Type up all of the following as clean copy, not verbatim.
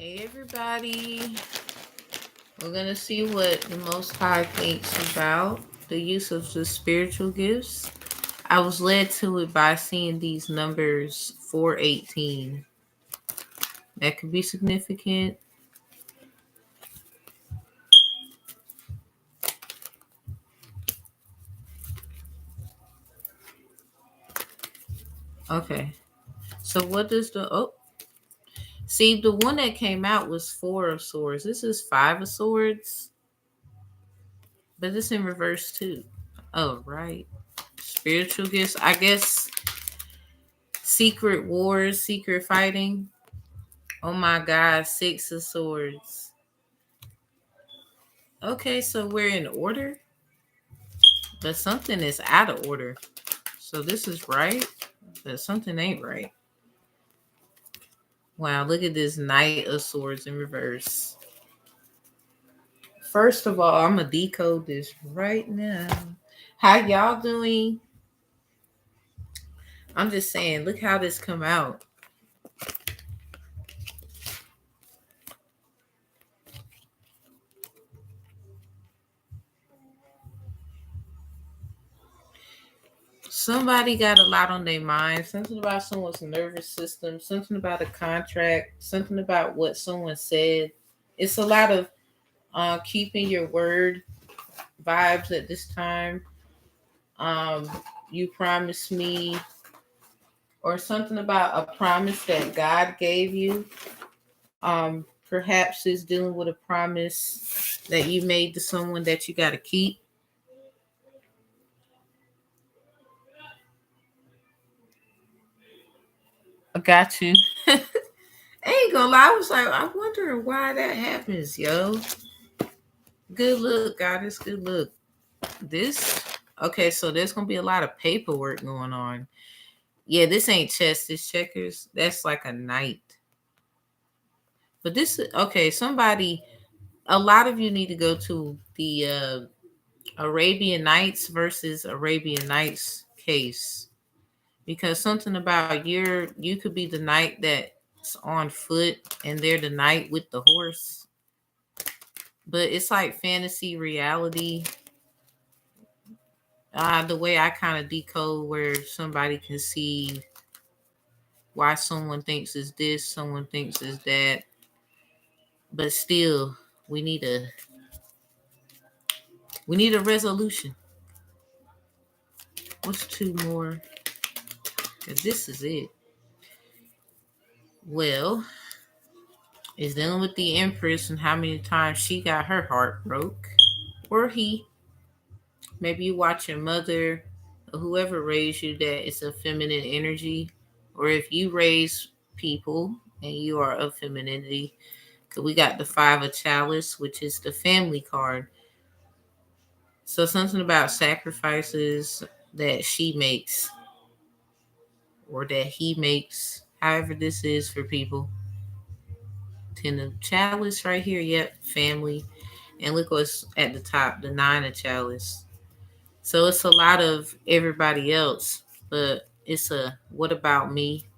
Hey everybody, we're going to see what the Most High thinks about the use of the spiritual gifts. I was led to it by seeing these numbers 418. That could be significant. Okay, so what does see, the one that came out was 4 of swords. This is 5 of swords, but it's in reverse too. Oh, right. Spiritual gifts, I guess. Secret wars, secret fighting. Oh my God, 6 of swords. Okay, so we're in order, but something is out of order. So this is right, but something ain't right. Wow, look at this Knight of Swords in reverse. First of all, I'm going to decode this right now. How y'all doing? I'm just saying, look how this come out. Somebody got a lot on their mind. Something about someone's nervous system. Something about a contract. Something about what someone said. It's a lot of keeping your word vibes at this time. Um, you promised me, or something about a promise that God gave you. Perhaps it's dealing with a promise that you made to someone that you got to keep. I got you. I ain't gonna lie. I was like, I'm wondering why that happens, yo. Good look, goddess. Good look. This, okay, so there's gonna be a lot of paperwork going on. Yeah, this ain't chess, this checkers. That's like a knight. But this, okay, somebody, a lot of you need to go to the Arabian Nights versus Arabian Nights case, because something about you could be the knight that's on foot and they're the knight with the horse. But it's like fantasy reality. The way I kind of decode where somebody can see why someone thinks is this, someone thinks is that, but still we need a resolution. What's two more? Cause this is it. Well, it's dealing with the Empress and how many times she got her heart broke, or he. Maybe you watch your mother or whoever raised you that it's a feminine energy, or if you raise people and you are of femininity. Cause we got the 5 of Chalice, which is the family card. So something about sacrifices that she makes or that he makes, however this is for people. 10 of Chalice right here, yep, family. And look what's at the top, the 9 of Chalice. So it's a lot of everybody else, but it's a what about me?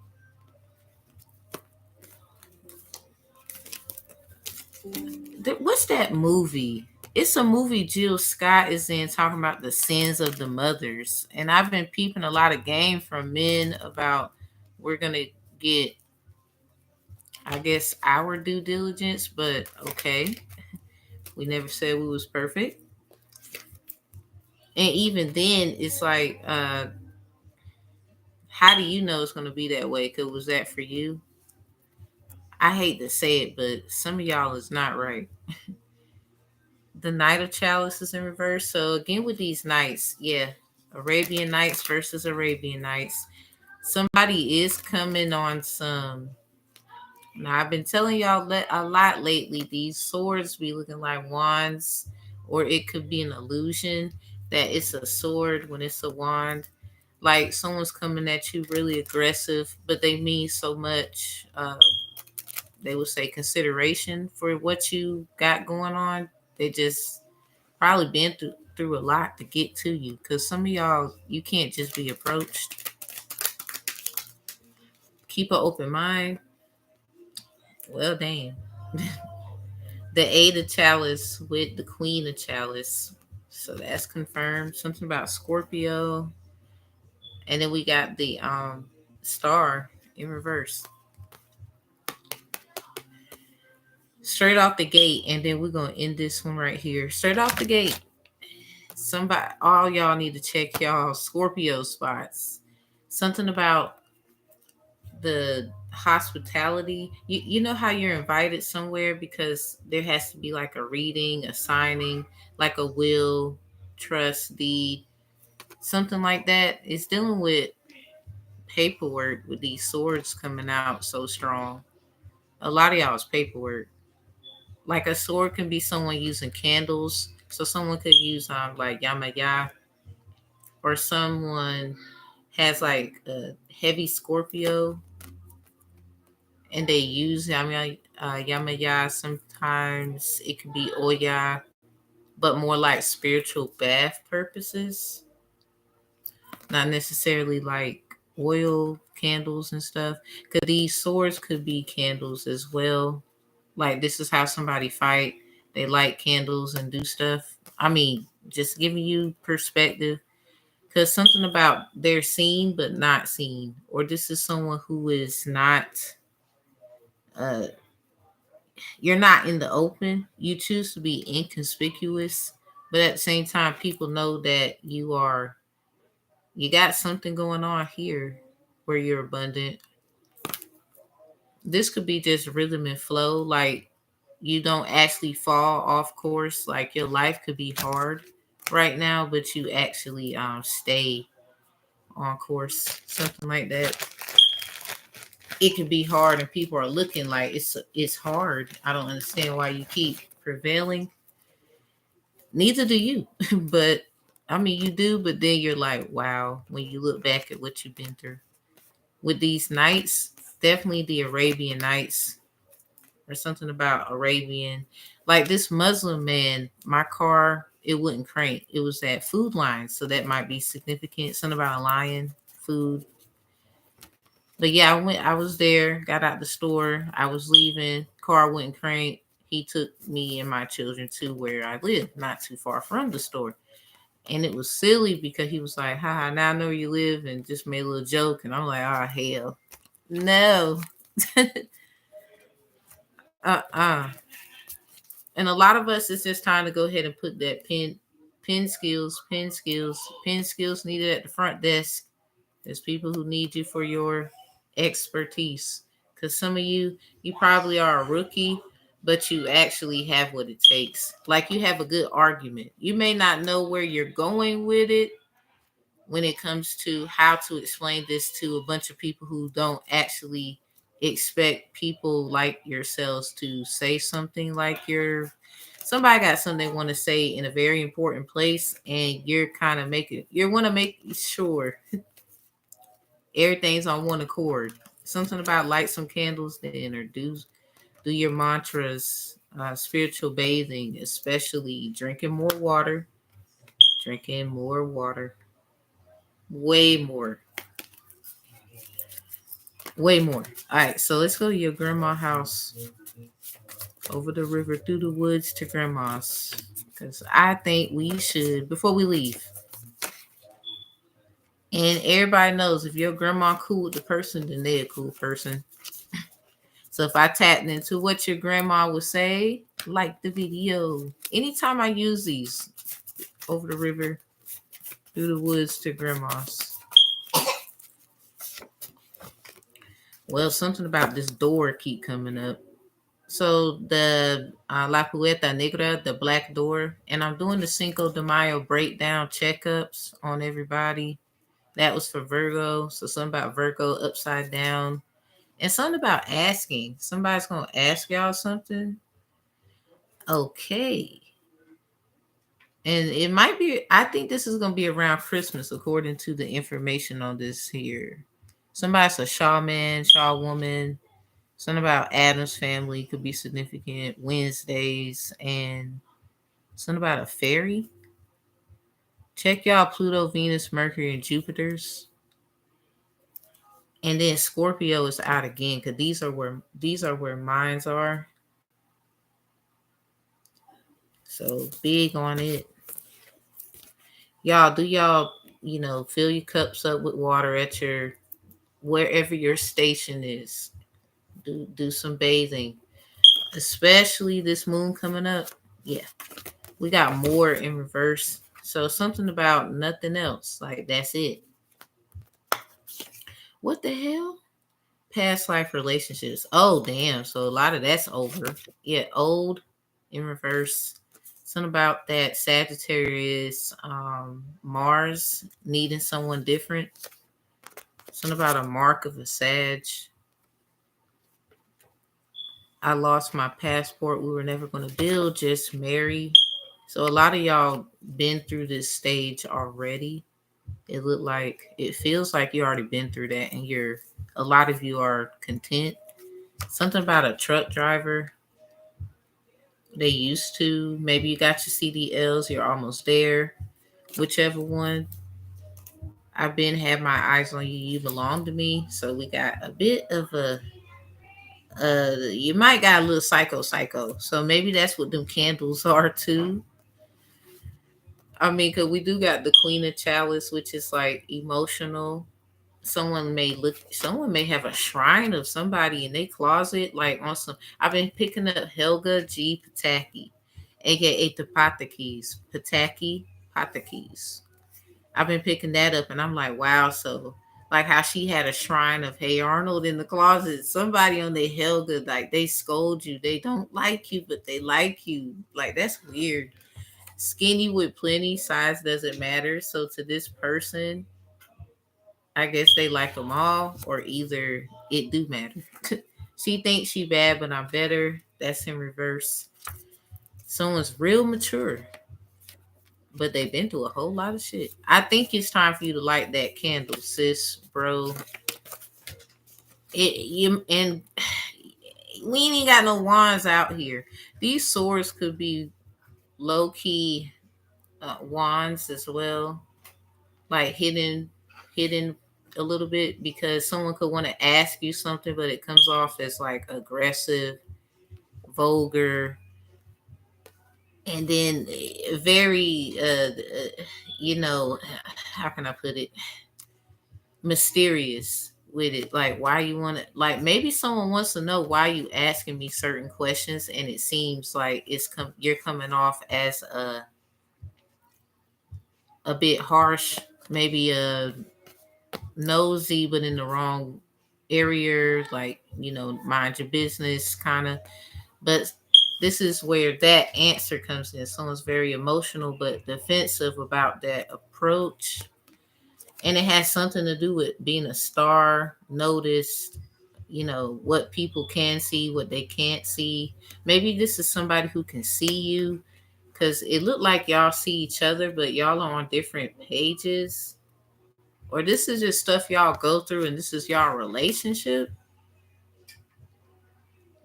What's that movie? It's a movie Jill Scott is in talking about the sins of the mothers. And I've been peeping a lot of game from men about we're going to get, I guess, our due diligence, but okay. We never said we was perfect. And even then, it's like, how do you know it's going to be that way? Because was that for you? I hate to say it, but some of y'all is not right. The Knight of Chalice is in reverse. So again with these knights, yeah, Arabian Nights versus Arabian Nights. Somebody is coming on some. Now I've been telling y'all a lot lately. These swords be looking like wands, or it could be an illusion that it's a sword when it's a wand. Like someone's coming at you really aggressive, but they mean so much. They would say consideration for what you got going on. They just probably been through a lot to get to you, because some of y'all, you can't just be approached. Keep an open mind. Well, damn. The Eight of Chalice with the Queen of Chalice. So that's confirmed. Something about Scorpio. And then we got the Star in reverse. Straight off the gate, and then we're gonna end this one right here. Straight off the gate. Somebody, all y'all need to check y'all Scorpio spots. Something about the hospitality. You know how you're invited somewhere because there has to be like a reading, a signing, like a will, trust deed, something like that. It's dealing with paperwork with these swords coming out so strong. A lot of y'all is paperwork. Like a sword can be someone using candles. So someone could use like Yamaya, or someone has like a heavy Scorpio and they use Yamaya. Sometimes it could be Oya, but more like spiritual bath purposes, not necessarily like oil candles and stuff. Because these swords could be candles as well. Like this is how somebody fight. They light candles and do stuff. I mean, just giving you perspective. Because something about they're seen but not seen, or this is someone who is not uh you're not in the open. You choose to be inconspicuous, but at the same time, people know that you got something going on here where you're abundant. This could be just rhythm and flow, like you don't actually fall off course. Like your life could be hard right now, but you actually stay on course, something like that. It can be hard and people are looking like it's hard. I don't understand why you keep prevailing. Neither do you. But I mean you do, but then you're like, wow, when you look back at what you've been through. With these nights, definitely the Arabian Nights, or something about Arabian. Like this Muslim man, my car, it wouldn't crank. It was at Food Line, so that might be significant. Something about a lion, food. But yeah, I was there, got out the store, I was leaving, car wouldn't crank. He took me and my children to where I live, not too far from the store. And it was silly because he was like, haha, now I know where you live, and just made a little joke. And I'm like, oh, hell. No. uh-uh. And a lot of us, it's just time to go ahead and put that pen skills needed at the front desk. There's people who need you for your expertise. Because some of you probably are a rookie, but you actually have what it takes. Like you have a good argument. You may not know where you're going with it when it comes to how to explain this to a bunch of people who don't actually expect people like yourselves to say something like somebody got something they want to say in a very important place, and you're kind of making you want to make sure everything's on one accord. Something about light some candles then, or do your mantras, spiritual bathing, especially drinking more water, way more, way more. All right, so let's go to your grandma house, over the river, through the woods to grandma's, because I think we should before we leave. And everybody knows if your grandma cool with the person, then they're a cool person. So if I tapped into what your grandma would say, like the video. Anytime I use these, over the river, through the woods to grandma's. Well, something about this door keep coming up. So the La Puerta Negra, the black door, and I'm doing the Cinco de Mayo breakdown checkups on everybody. That was for Virgo. So something about Virgo upside down. And something about asking. Somebody's going to ask y'all something. Okay. And it might be, I think this is going to be around Christmas, according to the information on this here. Somebody's a Shaw man, Shaw woman. Something about Adam's family could be significant. Wednesdays, and something about a fairy. Check y'all Pluto, Venus, Mercury, and Jupiter's. And then Scorpio is out again because these are where minds are. So big on it. Y'all, do y'all, fill your cups up with water at your wherever your station is. Do some bathing. Especially this moon coming up. Yeah. We got more in reverse. So something about nothing else. Like that's it. What the hell? Past life relationships. Oh damn. So a lot of that's over. Yeah, old in reverse. Something about that Sagittarius, Mars needing someone different. Something about a mark of a Sag. I lost my passport. We were never going to build, just marry. So a lot of y'all been through this stage already. It feels like you already been through that, and a lot of you are content. Something about a truck driver. They used to. Maybe you got your CDLs. You're almost there. Whichever one. I've been had my eyes on you. You belong to me. So we got a bit of a. You might got a little psycho. So maybe that's what them candles are too. I mean, cause we do got the Queen of Chalice, which is like emotional. Someone may have a shrine of somebody in their closet, like on some. I've been picking up Helga G. Pataki, aka Patakis. I've been picking that up, and I'm like, wow. So, like how she had a shrine of Hey Arnold in the closet. Somebody on their Helga, like they scold you. They don't like you, but they like you. Like that's weird. Skinny with plenty, size doesn't matter. So to this person, I guess they like them all, or either it do matter. She thinks she bad, but I'm better. That's in reverse. Someone's real mature, but they've been through a whole lot of shit. I think it's time for you to light that candle, sis, bro. And we ain't got no wands out here. These swords could be low key wands as well, like hidden a little bit, because someone could want to ask you something, but it comes off as like aggressive, vulgar, and then very how can I put it, mysterious with it. Like why you want to, like maybe someone wants to know why you asking me certain questions, and it seems like you're coming off as a bit harsh, maybe nosy, but in the wrong area, like, mind your business kind of. But this is where that answer comes in. Someone's very emotional but defensive about that approach. And it has something to do with being a star, noticed, what people can see, what they can't see. Maybe this is somebody who can see you, because it looked like y'all see each other, but y'all are on different pages. Or this is just stuff y'all go through, and this is y'all relationship.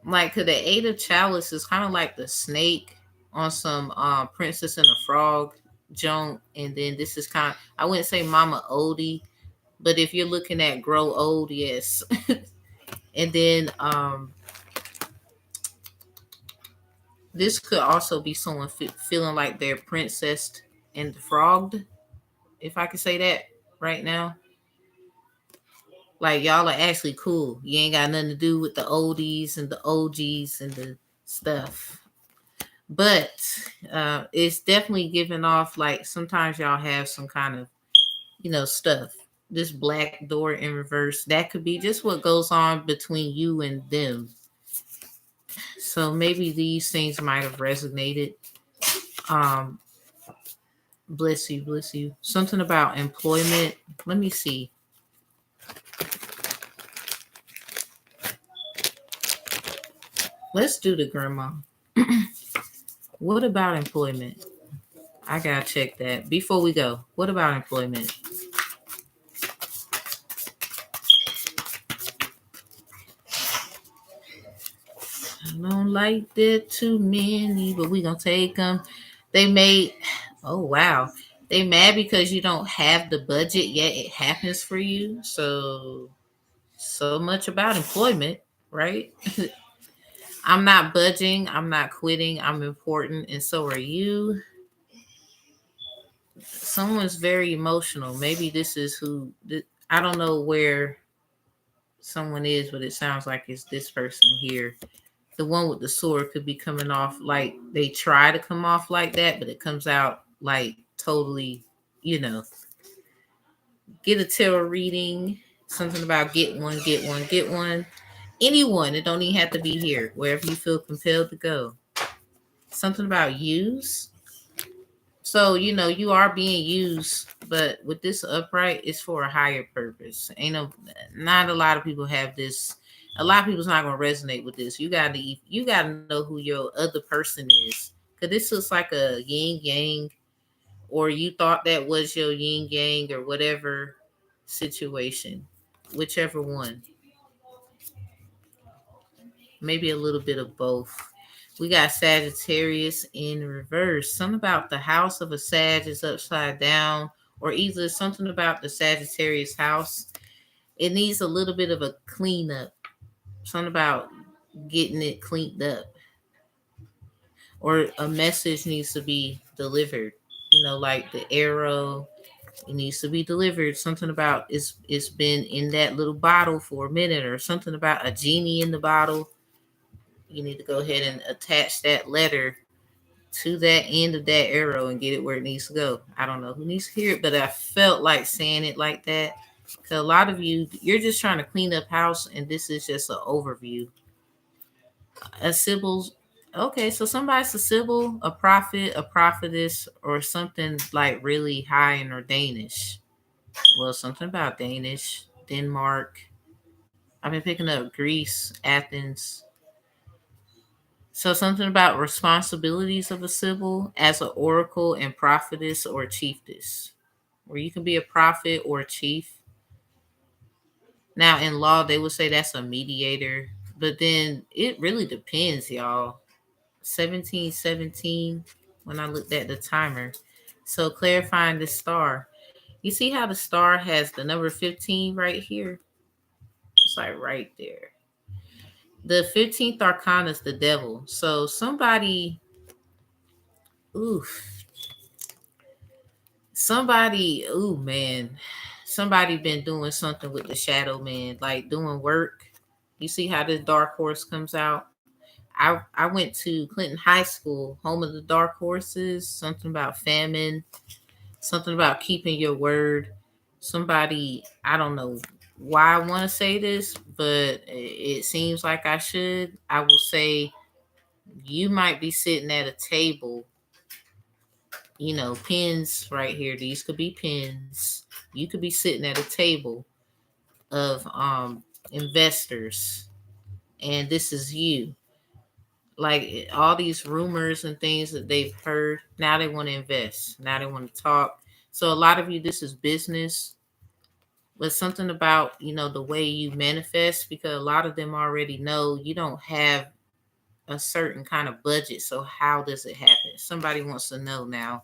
Like, cause the Eight of Chalice is kind of like the snake on some Princess and the Frog joint, and then this is kind of, I wouldn't say Mama Odie, but if you're looking at Grow Old, yes. And then this could also be someone feeling like they're princessed and frogged, if I could say that right now. Like y'all are actually cool. You ain't got nothing to do with the oldies and the OGs and the stuff. But it's definitely giving off like sometimes y'all have some kind of, stuff. This black door in reverse, that could be just what goes on between you and them. So maybe these things might have resonated. Um, bless you, bless you. Something about employment. Let me see. Let's do the grandma. What about employment? I gotta check that before we go. What about employment? I don't like that too many, but we gonna take them. They made. Oh wow, they mad because you don't have the budget yet. It happens for you. So much about employment, right? I'm not budging. I'm not quitting. I'm important, and so are you. Someone's very emotional. Maybe this is who. I don't know where someone is, but it sounds like it's this person here. The one with the sword could be coming off like they try to come off like that, but it comes out like totally, you know, get a tarot reading, something about get one, get one, get one. Anyone, it don't even have to be here, wherever you feel compelled to go. Something about use. So, you are being used, but with this upright, it's for a higher purpose. Not a lot of people have this. A lot of people's not gonna resonate with this. You gotta know who your other person is. Cause this looks like a yin yang, or you thought that was your yin yang or whatever situation. Whichever one. Maybe a little bit of both. We got Sagittarius in reverse. Something about the house of a Sag is upside down, or either something about the Sagittarius house. It needs a little bit of a cleanup. Something about getting it cleaned up, or a message needs to be delivered. Like the arrow, it needs to be delivered. Something about it's been in that little bottle for a minute, or something about a genie in the bottle. You need to go ahead and attach that letter to that end of that arrow and get it where it needs to go. I don't know who needs to hear it, but I felt like saying it like that. Because a lot of you're just trying to clean up house, and this is just an overview. A Sibyl's, okay, so somebody's a Sibyl, a prophet, a prophetess, or something like really high in or Danish. Well, something about Danish, Denmark. I've been picking up Greece, Athens. So something about responsibilities of a Sibyl as an oracle and prophetess or chiefess, where you can be a prophet or a chief. Now in law, they would say that's a mediator, but then it really depends, y'all. 1717 when I looked at the timer. So clarifying the star. You see how the star has the number 15 right here? It's like right there. The 15th arcana is the devil. So somebody, oof, ooh man, somebody been doing something with the shadow man, like doing work. You see how this dark horse comes out? I went to Clinton High School, home of the dark horses, something about famine, something about keeping your word. Somebody, I don't know why I want to say this, but it seems like I should. I will say you might be sitting at a table, pens right here. These could be pens. You could be sitting at a table of investors, and this is you. Like all these rumors and things that they've heard, now they want to invest. Now they want to talk. So a lot of you, this is business, but something about the way you manifest, because a lot of them already know you don't have a certain kind of budget. So how does it happen? Somebody wants to know now.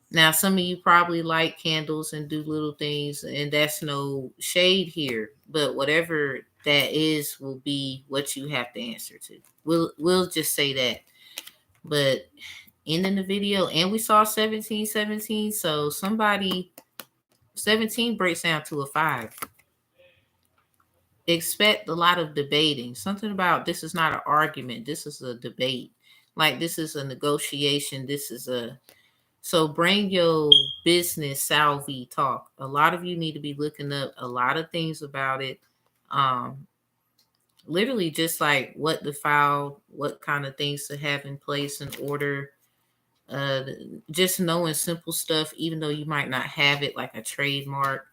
Now, some of you probably light candles and do little things, and that's no shade here. But whatever that is will be what you have to answer to. We'll just say that. But ending the video, and we saw 1717. So somebody 17 breaks down to a 5. Expect a lot of debating. Something about this is not an argument. This is a debate. Like this is a negotiation. This is a So bring your business salvi talk. A lot of you need to be looking up a lot of things about it. Um, Literally just like what to file, what kind of things to have in place in order. Uh, just knowing simple stuff, even though you might not have it like a trademark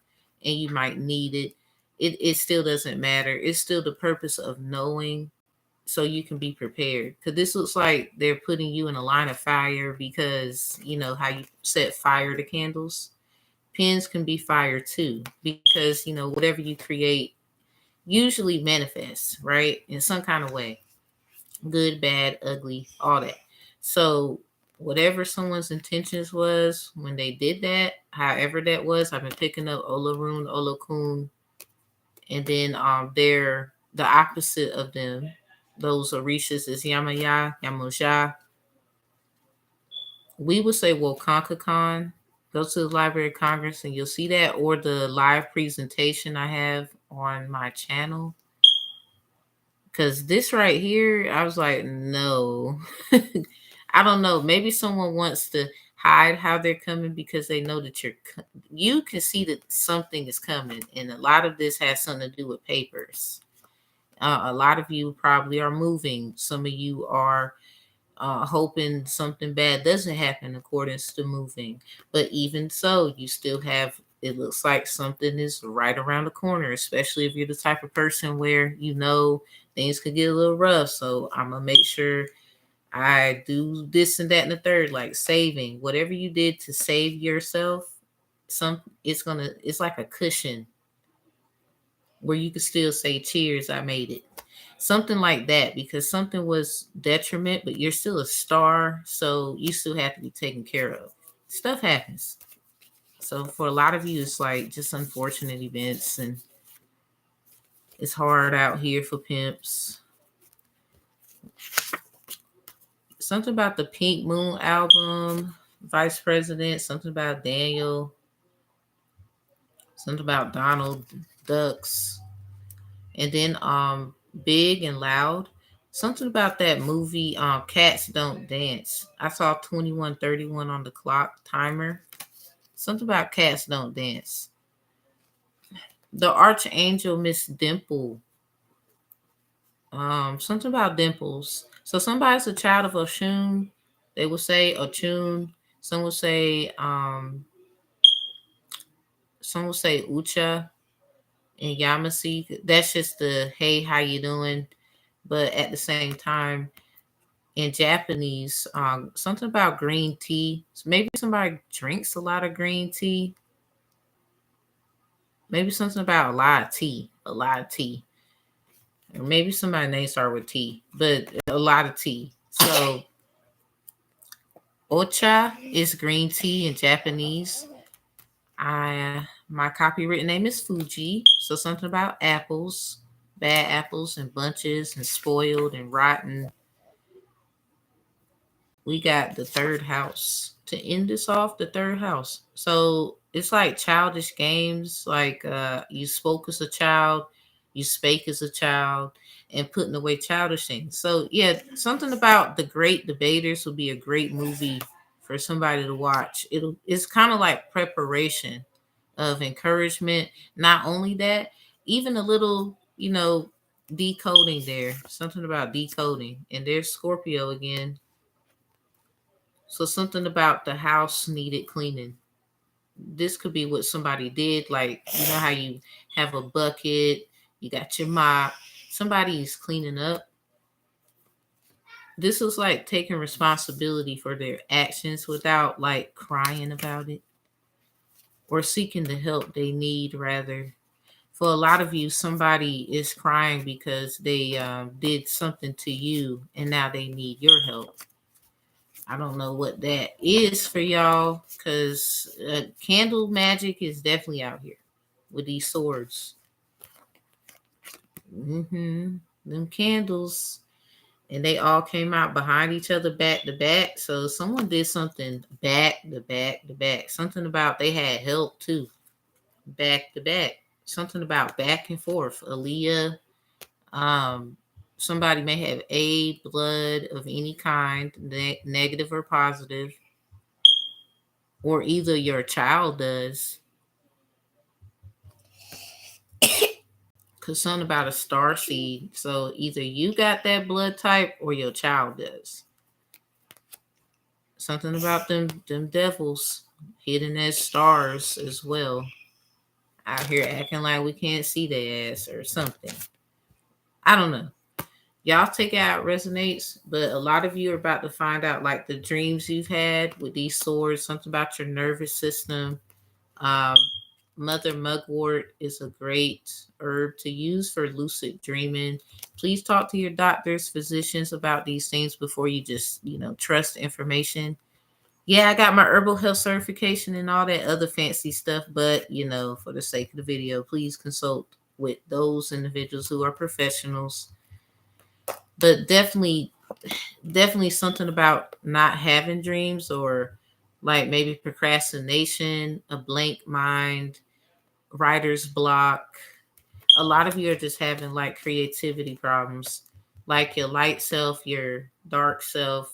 and you might need it. It still doesn't matter. It's still the purpose of knowing so you can be prepared, because this looks like they're putting you in a line of fire, because you know how you set fire to candles. Pens can be fire too, because whatever you create usually manifests, right, in some kind of way, good, bad, ugly, all that. So whatever someone's intentions was when they did that, however that was, I've been picking up Olarun, Olakun, and then they're the opposite of them. those orishas is Yamaya, Yamusha. We would say Wokankakan. Go to the Library of Congress and you'll see that, or the live presentation I have on my channel. Because this right here, I was like, no. I don't know. Maybe someone wants to hide how they're coming because they know that you can see that something is coming. And a lot of this has something to do with papers. A lot of you probably are moving. Some of you are hoping something bad doesn't happen in accordance to moving. But even so, you still have, it looks like something is right around the corner, especially if you're the type of person where you know things could get a little rough. So I'm going to make sure I do this and that and the third, like saving. Whatever you did to save yourself, it's like a cushion where you can still say, cheers, I made it. Something like that, because something was detriment, but you're still a star, so you still have to be taken care of. Stuff happens. So for a lot of you, it's like just unfortunate events, and it's hard out here for pimps. Something about the Pink Moon album, Vice President, something about Daniel, something about Donald Ducks. And then Big and Loud. Something about that movie, Cats Don't Dance. I saw 21:31 on the clock timer. Something about Cats Don't Dance. The Archangel Miss Dimple. Something about dimples. So somebody's a child of Oshun. They will say Ochun. Some will say Ucha and Yamasi. That's just the hey, how you doing? But at the same time, in Japanese, something about green tea. So maybe somebody drinks a lot of green tea. Maybe something about a lot of tea. Or maybe somebody's name start with T, but a lot of tea. So ocha is green tea in Japanese. My copywritten name is Fuji. So something about apples, bad apples and bunches and spoiled and rotten. We got the third house to end this off. The third house, so it's like childish games, like you spoke as a child, you spake as a child, and putting away childish things. So yeah, something about The Great Debaters would be a great movie for somebody to watch. It's kind of like preparation of encouragement. Not only that, even a little, decoding there, something about decoding. And there's Scorpio again. So something about the house needed cleaning. This could be what somebody did. Like, you know how you have a bucket, you got your mop, somebody's cleaning up. This was like taking responsibility for their actions without like crying about it or seeking the help they need, rather. For a lot of you, somebody is crying because they did something to you and now they need your help. I don't know what that is for y'all, because candle magic is definitely out here with these swords. Them candles, and they all came out behind each other, back to back. So someone did something back to back to back. Something about they had help too, back to back. Something about back and forth. Aaliyah, somebody may have A, blood of any kind, negative or positive. Or either your child does. Because something about a star seed. So either you got that blood type or your child does. Something about them devils hidden as stars as well. Out here acting like we can't see their ass or something. I don't know. Y'all take it out resonates, but a lot of you are about to find out like the dreams you've had with these swords, something about your nervous system. Um, Mother Mugwort is a great herb to use for lucid dreaming. Please talk to your doctors, physicians about these things before you just, trust information. Yeah, I got my herbal health certification and all that other fancy stuff, but, for the sake of the video, please consult with those individuals who are professionals. But definitely something about not having dreams, or like maybe procrastination, a blank mind, writer's block. A lot of you are just having like creativity problems, like your light self, your dark self,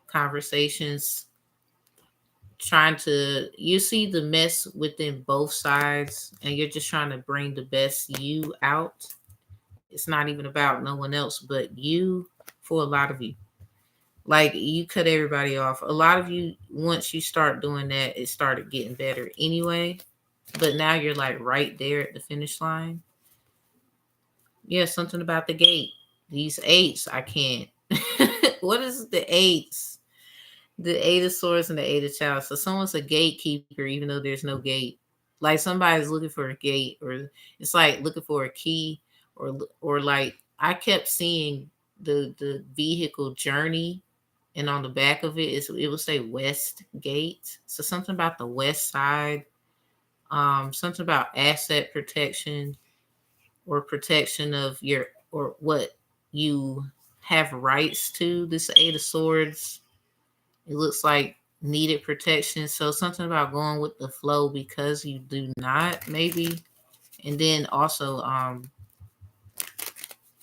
conversations, trying to, you see the mess within both sides, and you're just trying to bring the best you out. It's not even about no one else but you. For a lot of you, like, you cut everybody off. A lot of you, once you start doing that, it started getting better anyway, but now you're like right there at the finish line. Yeah, something about the gate. These eights, I can't. What is the eights? The eight of swords and the eight of chalice. So someone's a gatekeeper, even though there's no gate. Like somebody's looking for a gate, or it's like looking for a key, or like I kept seeing the vehicle journey, and on the back of it will say West Gate. So something about the west side. Something about asset protection, or protection of your, or what you have rights to. This eight of swords, it looks like needed protection. So something about going with the flow because you do not, maybe. And then also,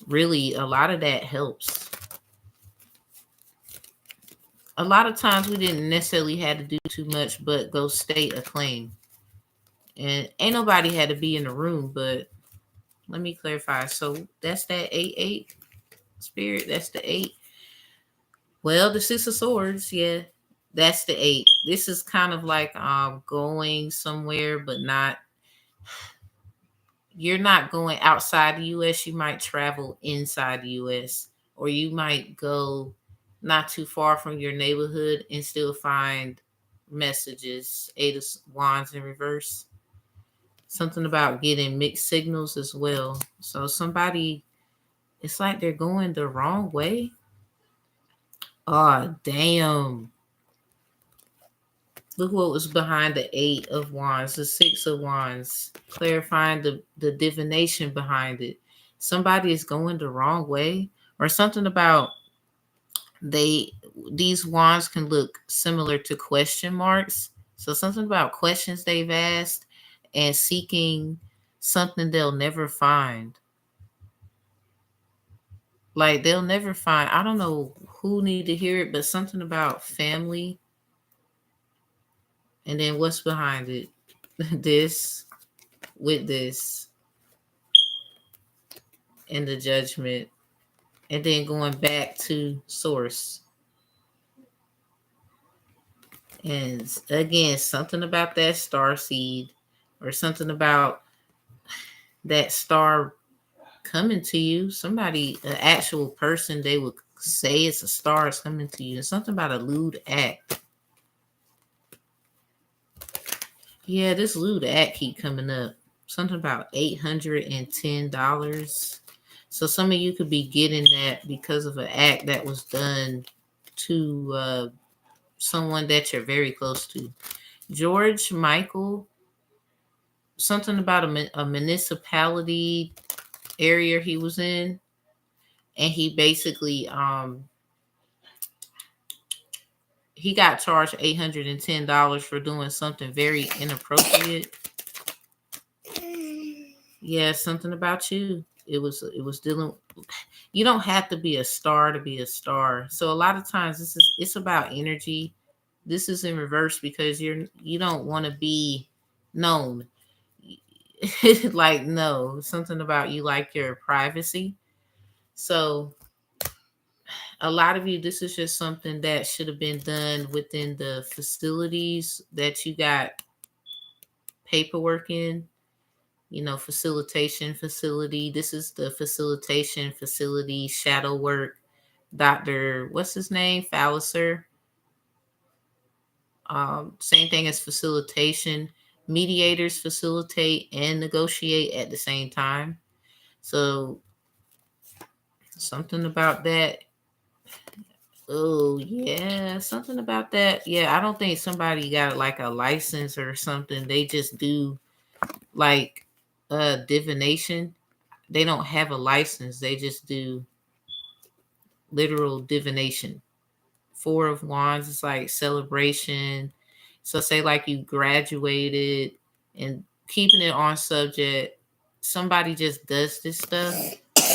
really a lot of that helps. A lot of times we didn't necessarily have to do too much but go state a claim. And ain't nobody had to be in the room, but let me clarify. So that's that 8-8 spirit. That's the 8. Well, the 6 of swords, yeah. That's the 8. This is kind of like going somewhere, but not, you're not going outside the US. You might travel inside the US, or you might go not too far from your neighborhood and still find messages. 8 of wands in reverse. Something about getting mixed signals as well. So somebody, it's like they're going the wrong way. Oh, damn. Look what was behind the 8 of wands, the 6 of wands, clarifying the divination behind it. Somebody is going the wrong way, or something about these wands can look similar to question marks. So something about questions they've asked and seeking something they'll never find. Like they'll never find, I don't know who need to hear it, but something about family. And then what's behind it? This with this and the judgment. And then going back to source. And again, something about that star seed, or something about that star coming to you. Somebody, an actual person, they would say it's a star is coming to you. And something about a lewd act. Yeah, this lewd act keep coming up. Something about $810. So some of you could be getting that because of an act that was done to someone that you're very close to. George Michael, something about a municipality area he was in, and he basically he got charged $810 for doing something very inappropriate. Yeah, something about you. It was dealing. You don't have to be a star to be a star. So a lot of times it's about energy. This is in reverse because you don't want to be known. Like, no, something about you like your privacy. So a lot of you, this is just something that should have been done within the facilities that you got paperwork in. Facilitation facility. This is the facilitation facility, shadow work. Dr. What's his name? Falliser. Same thing as facilitation. Mediators facilitate and negotiate at the same time. So something about that. Oh yeah, something about that. Yeah, I don't think somebody got like a license or something. They just do like divination. They don't have a license. They just do literal divination. Four of Wands is like celebration. So say like you graduated and keeping it on subject, somebody just does this stuff.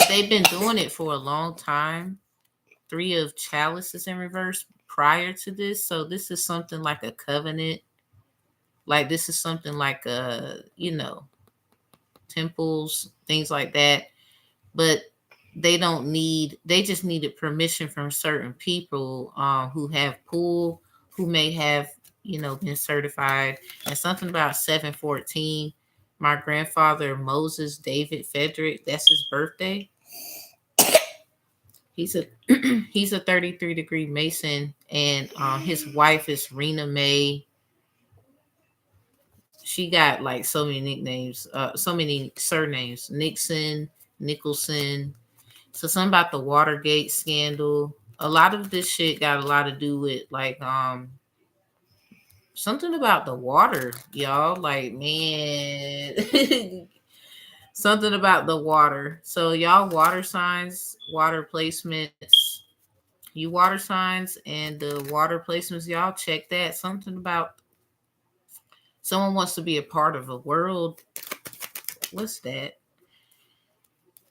They've been doing it for a long time. Three of Chalices in reverse prior to this. So this is something like a covenant. Like this is something like temples, things like that. But they just needed permission from certain people who have pool, who may have, been certified. And something about 714. My grandfather, Moses David Frederick, that's his birthday. He's a he's a 33-degree Mason, and his wife is Rena May. She got like so many nicknames, so many surnames: Nixon, Nicholson. So something about the Watergate scandal. A lot of this shit got a lot to do with like something about the water, y'all. Like, man, something about the water. So y'all water signs, water placements, you water signs and the water placements, y'all check that. Something about someone wants to be a part of a world. What's that?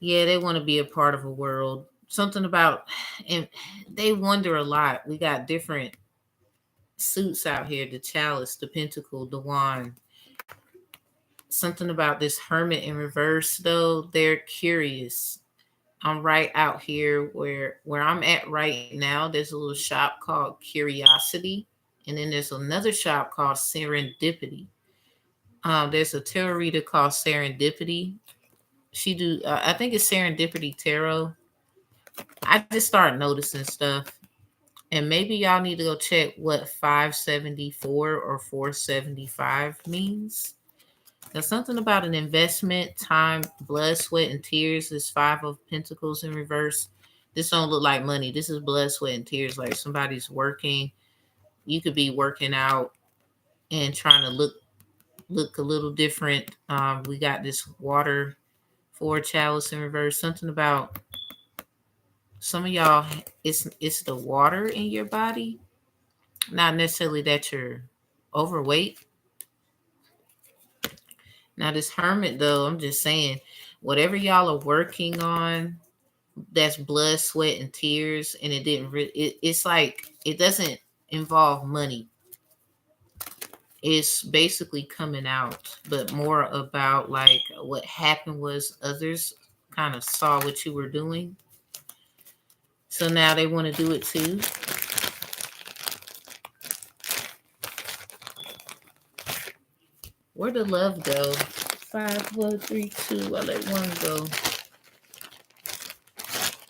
Yeah, they want to be a part of a world. Something about, and they wonder a lot. We got different suits out here: the chalice, the pentacle, the wand. Something about this hermit in reverse, though. They're curious. I'm right out here where I'm at right now. There's a little shop called Curiosity, and then there's another shop called Serendipity. There's a tarot reader called Serendipity. She do I think it's Serendipity Tarot. I just started noticing stuff. And maybe y'all need to go check what 574 or 475 means. There's something about an investment, time, blood, sweat, and tears. This Five of Pentacles in reverse. This don't look like money. This is blood, sweat, and tears. Like somebody's working. You could be working out and trying to look a little different. We got this water, four chalice in reverse. Something about some of y'all. It's the water in your body. Not necessarily that you're overweight. Now this hermit though, I'm just saying, whatever y'all are working on, that's blood, sweat, and tears, and it didn't. It's like it doesn't involve money. It's basically coming out, but more about like what happened was others kind of saw what you were doing, so now they want to do it too. Where did love go? 5, 4, 3, 2. I let one go.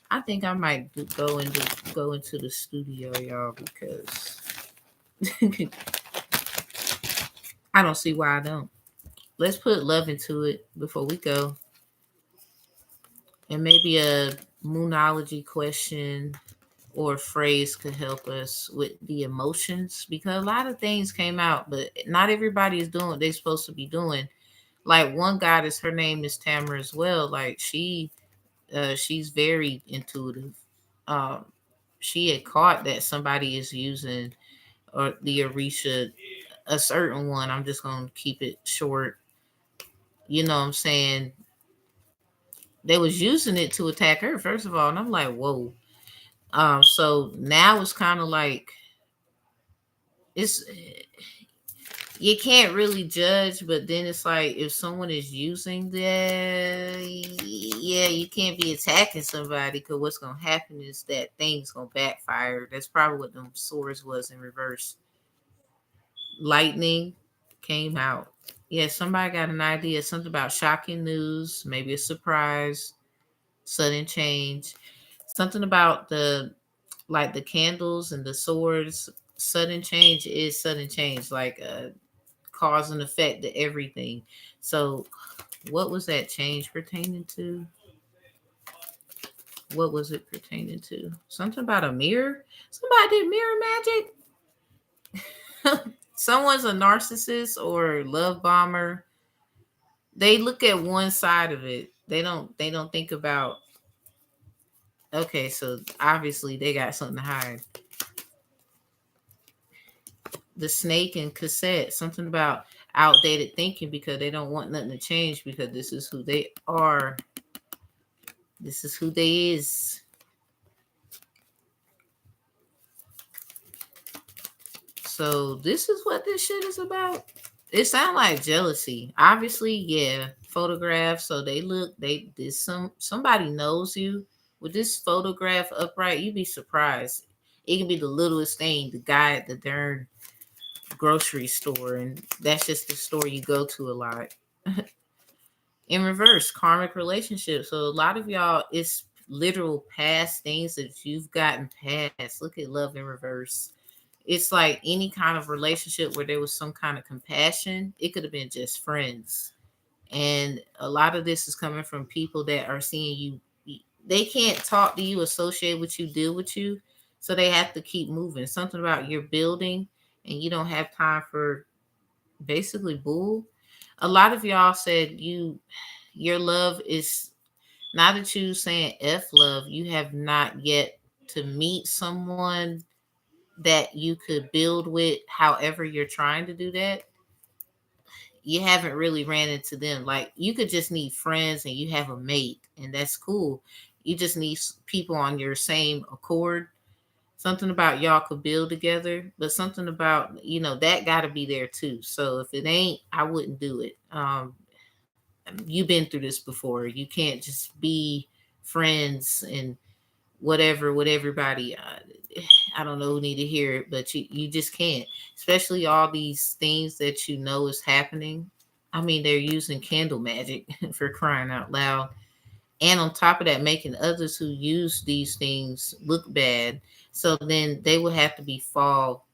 I think I might go into the studio, y'all, because I don't see why I don't. Let's put love into it before we go, and maybe a moonology question or a phrase could help us with the emotions, because a lot of things came out, but not everybody is doing what they're supposed to be doing. Like one goddess, her name is Tamara as well. Like she's very intuitive. Um, she had caught that somebody is using or the Orisha, a certain one. I'm just gonna keep it short. You know what I'm saying? They was using it to attack her, first of all, and I'm like, whoa. So now it's kind of like it's you can't really judge, but then it's like if someone is using that, yeah, you can't be attacking somebody, because what's gonna happen is that thing's gonna backfire. That's probably what them swords was in reverse. Lightning came out. Yeah, somebody got an idea. Something about shocking news, maybe a surprise, sudden change. Something about the candles and the swords. Sudden change is sudden change, like cause and effect to everything. So, what was that change pertaining to? What was it pertaining to? Something about a mirror. Somebody did mirror magic. Someone's a narcissist or love bomber. They look at one side of it. They don't think about Okay, so obviously they got something to hide. The snake and cassette, something about outdated thinking because they don't want nothing to change because this is who they are. This is who they is. So this is what this shit is about. It sounds like jealousy. Obviously, yeah. Photographs. So they look. They this somebody knows you with this photograph upright. You'd be surprised. It can be the littlest thing. The guy at the darn grocery store, and that's just the store you go to a lot. In reverse, karmic relationships. So a lot of y'all, it's literal past things that you've gotten past. Look at love in reverse. It's like any kind of relationship where there was some kind of compassion. It could have been just friends. And a lot of this is coming from people that are seeing you. They can't talk to you, associate with you, deal with you. So they have to keep moving. Something about your building and you don't have time for basically bull. A lot of y'all said your love is, now that you saying F love, you have not yet to meet someone that you could build with. However you're trying to do that, you haven't really ran into them. Like you could just need friends and you have a mate and that's cool. You just need people on your same accord. Something about y'all could build together, but something about, that got to be there too. So if it ain't, I wouldn't do it. You've been through this before. You can't just be friends and whatever with everybody. I don't know who need to hear it, but you just can't. Especially all these things that you know is happening. I mean, they're using candle magic for crying out loud. And on top of that, making others who use these things look bad. So then they would have to fall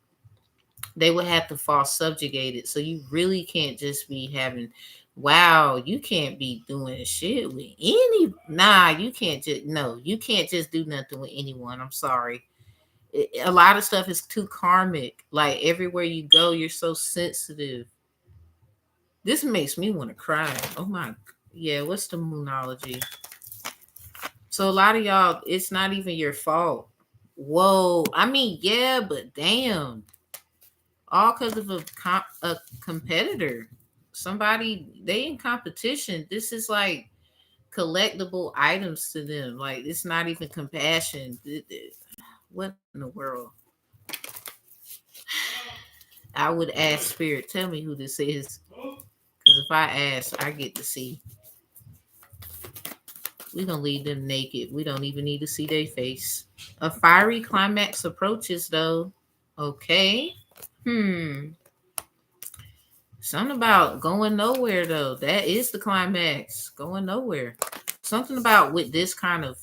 subjugated. So you really can't just be having, wow, you can't be doing shit with you can't just, no, you can't just do nothing with anyone. I'm sorry. A lot of stuff is too karmic. Like everywhere you go, you're so sensitive. This makes me want to cry. Oh my, yeah. What's the moonology? So a lot of y'all, it's not even your fault. Whoa, I mean, yeah, but damn, all because of a competitor. Somebody they in competition. This is like collectible items to them. Like it's not even compassion. What in the world? I would ask spirit, tell me who this is. Because if I ask, I get to see. We gonna leave them naked. We don't even need to see their face. A fiery climax approaches though. Okay. Hmm. Something about going nowhere though. That is the climax. Going nowhere. Something about with these kind of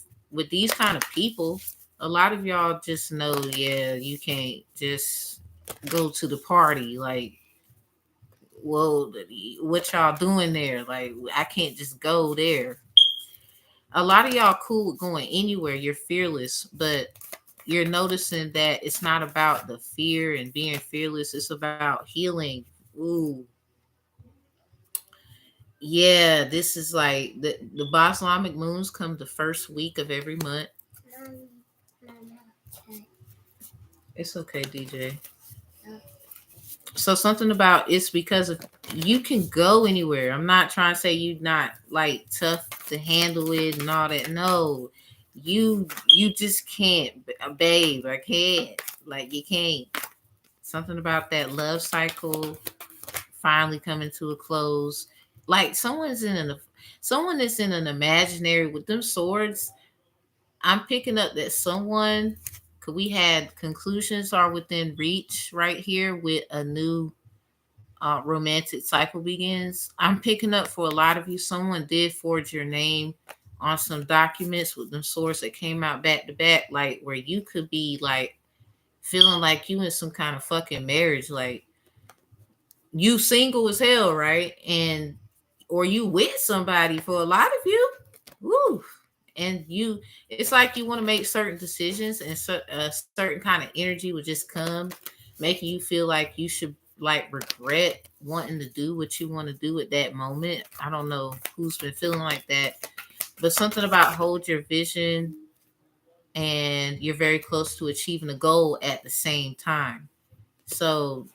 people, a lot of y'all just know, yeah, you can't just go to the party. Like, whoa, what y'all doing there? Like, I can't just go there. A lot of y'all cool with going anywhere. You're fearless, but you're noticing that it's not about the fear and being fearless. It's about healing. Ooh, yeah, this is like the Boslomic moons come the first week of every month. It's okay, DJ. So something about it's because of you can go anywhere. I'm not trying to say you not like tough to handle it and all that. No, you just can't, babe. I can't. Like you can't. Something about that love cycle finally coming to a close. Like someone is in an imaginary with them swords. I'm picking up that someone, could we had conclusions are within reach right here with a new romantic cycle begins. I'm picking up for a lot of you, someone did forge your name on some documents with them swords that came out back to back, like where you could be like feeling like you in some kind of fucking marriage, like you single as hell, right? And or you with somebody for a lot of you. Woo. And it's like you want to make certain decisions and a certain kind of energy would just come making you feel like you should like regret wanting to do what you want to do at that moment. I don't know who's been feeling like that, but something about hold your vision. and you're very close to achieving a goal at the same time. So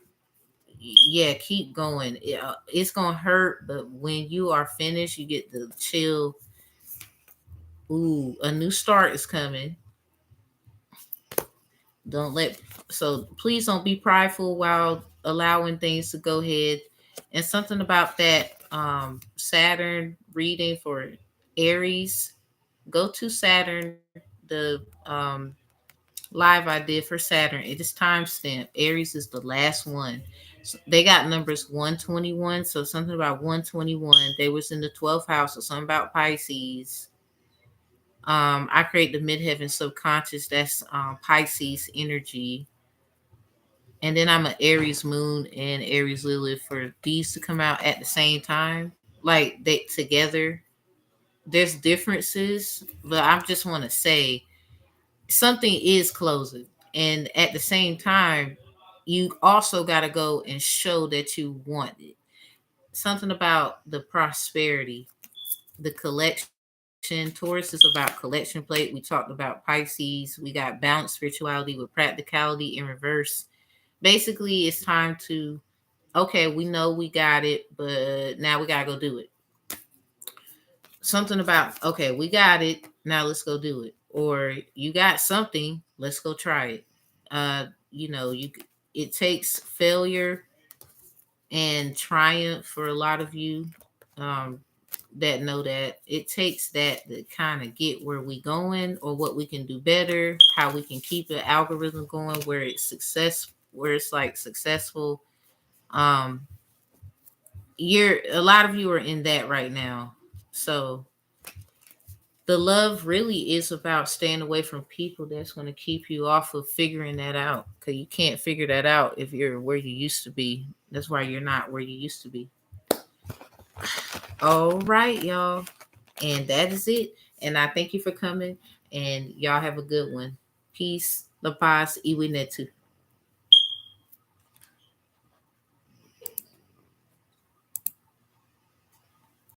yeah, keep going. It's gonna hurt, but when you are finished, you get the chill. Ooh, a new start is coming. Don't let so please don't be prideful while allowing things to go ahead. And something about that Saturn reading for Aries, go to Saturn, the live I did for Saturn. It is timestamp. Aries is the last one. So they got numbers 121. So something about 121. They was in the 12th house, or something about Pisces. I create the midheaven subconscious. That's Pisces energy. And then I'm an Aries moon and Aries Lilith. For these to come out at the same time, like they together, there's differences, but I just want to say something is closing. And at the same time, you also got to go and show that you want it. Something about the prosperity, the collection. Taurus is about collection plate. We talked about Pisces. We got balanced spirituality with practicality in reverse. Basically, it's time to, okay, we know we got it, but now we got to go do it. Something about, okay, we got it, now let's go do it. Or you got something, let's go try it. You it takes failure and triumph for a lot of you um that know that it takes that to kind of get where we going, or what we can do better, how we can keep the algorithm going where it's like successful. um you're a lot of you are in that right now. So the love really is about staying away from people that's going to keep you off of figuring that out, because you can't figure that out if you're where you used to be. That's why you're not where you used to be. All right, y'all. And that is it. And I thank you for coming. And y'all have a good one. Peace. La paz y Winetu.